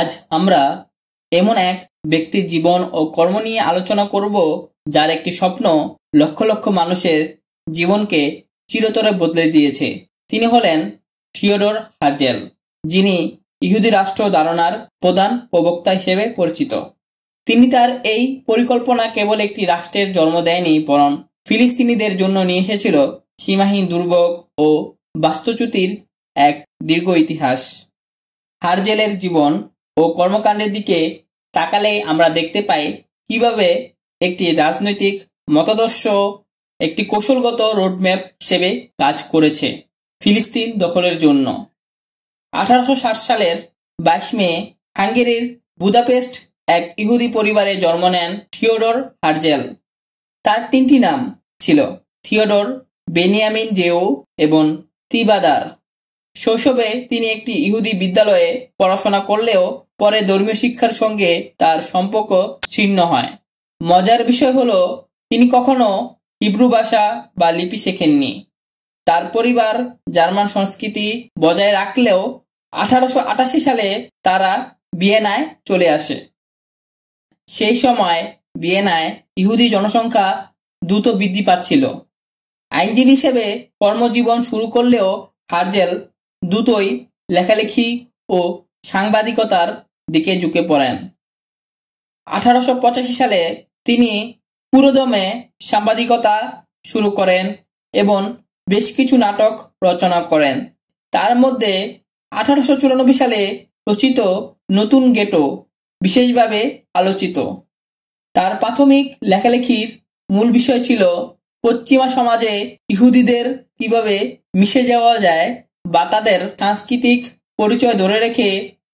আজ আমরা এমন এক ব্যক্তির জীবন ও কর্ম নিয়ে আলোচনা করব যার একটি স্বপ্ন লক্ষ লক্ষ মানুষের জীবনকে চিরতরে বদলে দিয়েছে। তিনি হলেন থিওডর হার্জেল, যিনি ইহুদি রাষ্ট্র ধারণার প্রধান প্রবক্তা হিসেবে পরিচিত। তিনি তার এই পরিকল্পনা কেবল একটি রাষ্ট্রের জন্ম দেয়নি, বরং ফিলিস্তিনিদের জন্য নিয়ে এসেছিল সীমাহীন দুর্ভোগ ও বাস্তুচ্যুতির এক দীর্ঘ ইতিহাস। হার্জেলের জীবন ও কর্মকাণ্ডের দিকে তাকালে আমরা দেখতে পাই কিভাবে একটি রাজনৈতিক মতাদর্শ একটি কৌশলগত রোডম্যাপ হিসেবে কাজ করেছে ফিলিস্তিন দখলের জন্য। 1860 সালের 22 মে হাঙ্গেরির বুদাপেস্ট এক ইহুদি পরিবারে জন্ম নেন থিওডর হার্জেল। তার তিনটি নাম ছিল থিওডর, বেনিয়ামিন জেউ এবং তিবাদার। শৈশবে তিনি একটি ইহুদি বিদ্যালয়ে পড়াশোনা করলেও পরে ধর্মীয় শিক্ষার সঙ্গে তার সম্পর্ক ছিন্ন হয়। মজার বিষয় হলো তিনি কখনো হিব্রু ভাষা বা লিপি শেখেননি। তার পরিবার জার্মান সংস্কৃতি বজায় রাখলেও 1888 সালে তারা ভিয়েনায় চলে আসে। সেই সময় ভিয়েনায় ইহুদি জনসংখ্যা দ্রুত বৃদ্ধি পাচ্ছিল। আইনজীবী হিসেবে কর্মজীবন শুরু করলেও হার্জেল দ্রুতই লেখালেখি ও সাংবাদিকতার দিকে ঝুঁকে পড়েন। 1885 সালে তিনি পুরোদমে সাংবাদিকতা শুরু করেন এবং বেশ কিছু নাটক রচনা করেন। তার মধ্যে 1894 সালে রচিত নতুন গেটো বিশেষভাবে আলোচিত। তার প্রাথমিক লেখালেখির মূল বিষয় ছিল পশ্চিমা সমাজে ইহুদিদের কিভাবে মিশে যাওয়া যায় বা তাদের সাংস্কৃতিক পরিচয় ধরে রেখে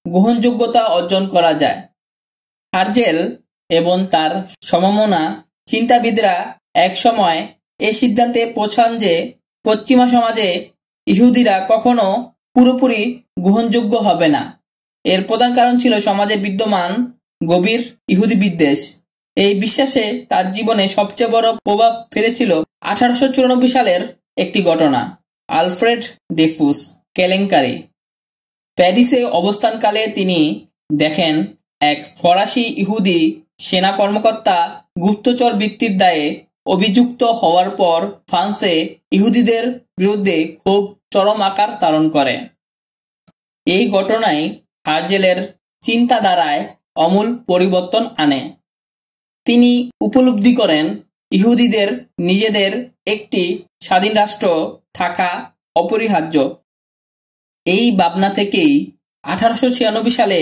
গ্রহণযোগ্যতা অর্জন করা যায়। হার্জেল এবং তার সমমনা চিন্তাবিদরা এক সময় এই সিদ্ধান্তে পৌঁছান যে পশ্চিমা সমাজে ইহুদিরা কখনো পুরোপুরি গ্রহণযোগ্য হবে না। এর প্রধান কারণ ছিল সমাজে বিদ্যমান গভীর ইহুদি বিদ্বেষ। এই বিশ্বাসে তার জীবনে সবচেয়ে বড় প্রভাব ফেলেছিল 1894 সালের একটি ঘটনা, আলফ্রেড ড্রেফুস কেলেঙ্কারি। প্যারিসে অবস্থানকালে তিনি দেখেন এক ফরাসি ইহুদি সেনা কর্মকর্তা গুপ্তচর বৃত্তির দায়ে অভিযুক্ত হওয়ার পর ফ্রান্সে ইহুদিদের বিরুদ্ধে খুব চরম আকার ধারণ করে। এই ঘটনায় হার্জেলের চিন্তাধারায় আমূল পরিবর্তন আনে। তিনি উপলব্ধি করেন ইহুদিদের নিজেদের একটি স্বাধীন রাষ্ট্র থাকা অপরিহার্য। এই ভাবনা থেকেই 1896 সালে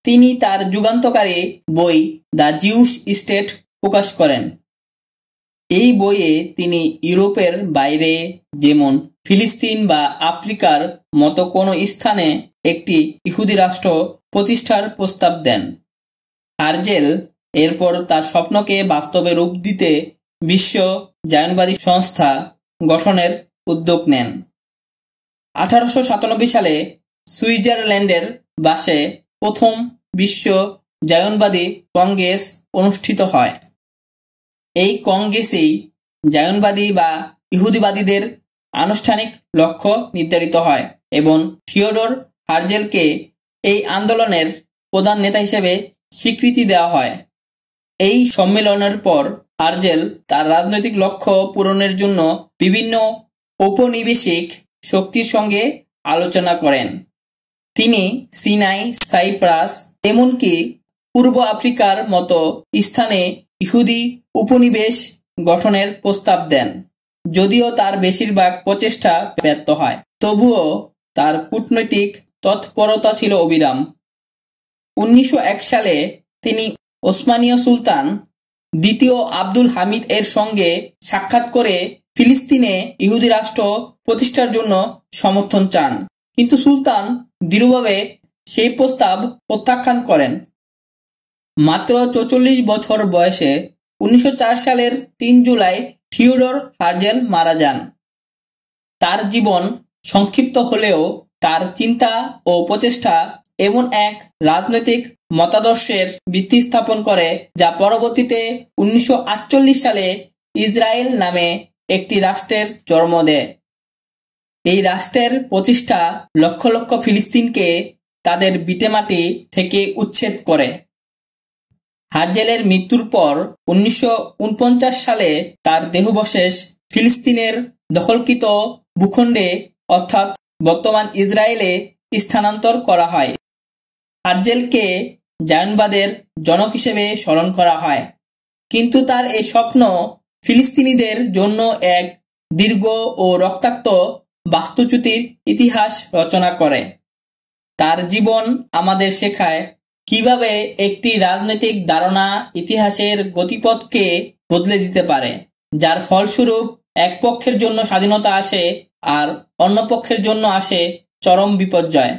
তিনি তার যুগান্তকারী বই দ্য জিউস স্টেট প্রকাশ করেন। এই বইয়ে তিনি ইউরোপের বাইরে, যেমন ফিলিস্তিন বা আফ্রিকার মতো কোনো স্থানে একটি ইহুদি রাষ্ট্র প্রতিষ্ঠার প্রস্তাব দেন। হার্জেল এরপর তার স্বপ্নকে বাস্তবে রূপ দিতে বিশ্ব জায়নবাদী সংস্থা গঠনের উদ্যোগ নেন। 1897 সালে সুইজারল্যান্ডের বাসে প্রথম বিশ্ব জায়নবাদী কংগ্রেস অনুষ্ঠিত হয়। এই কংগ্রেসেই জায়নবাদী বা ইহুদিবাদীদের আনুষ্ঠানিক লক্ষ্য নির্ধারিত হয় এবং থিওডর হার্জেলকে এই আন্দোলনের প্রধান নেতা হিসেবে স্বীকৃতি দেওয়া হয়। এই সম্মেলনের পর হার্জেল তার রাজনৈতিক লক্ষ্য পূরণের জন্য বিভিন্ন ঔপনিবেশিক শক্তির সঙ্গে আলোচনা করেন। তিনি সিনাই, সাইপ্রাস, এমনকি পূর্ব আফ্রিকার মতো স্থানে ইহুদি উপনিবেশ গঠনের প্রস্তাব দেন। যদিও তার বেশিরভাগ প্রচেষ্টা ব্যর্থ হয়, তবুও তার কূটনৈতিক তৎপরতা ছিল অবিরাম। 1901 সালে তিনি ওসমানীয় সুলতান দ্বিতীয় আব্দুল হামিদ এর সঙ্গে সাক্ষাৎ করে ফিলিস্তিনে ইহুদি রাষ্ট্র প্রতিষ্ঠার জন্য সমর্থন চান, কিন্তু সুলতান দৃঢ়ভাবে সেই প্রস্তাব প্রত্যাখ্যান করেন। মাত্র 44 বছর বয়সে 1904 সালের 3 জুলাই থিওডর হার্জেল মারা যান। তার জীবন সংক্ষিপ্ত হলেও তার চিন্তা ও প্রচেষ্টা এমন এক রাজনৈতিক মতাদর্শের ভিত্তি স্থাপন করে যা পরবর্তীতে 1948 সালে ইসরায়েল নামে একটি রাষ্ট্রের জন্ম দেয়। এই রাষ্ট্রের প্রতিষ্ঠা লক্ষ লক্ষ ফিলিস্তিনকে তাদের ভিটেমাটি থেকে উচ্ছেদ করে। হার্জেলের মৃত্যুর পর 1949 সালে তার দেহাবশেষ ফিলিস্তিনের দখলকৃত ভূখণ্ডে অর্থাৎ বর্তমান ইসরায়েলে স্থানান্তর করা হয়। হার্জেলকে জায়নবাদের জনক হিসেবে স্মরণ করা হয়, কিন্তু তার এই স্বপ্ন ফিলিস্তিনিদের জন্য এক দীর্ঘ ও রক্তাক্ত বাস্তুচ্যুতির ইতিহাস রচনা করে। তার জীবন আমাদের শেখায় কিভাবে একটি রাজনৈতিক ধারণা ইতিহাসের গতিপথকে বদলে দিতে পারে, যার ফলস্বরূপ এক পক্ষের জন্য স্বাধীনতা আসে আর অন্য পক্ষের জন্য আসে চরম বিপর্যয়।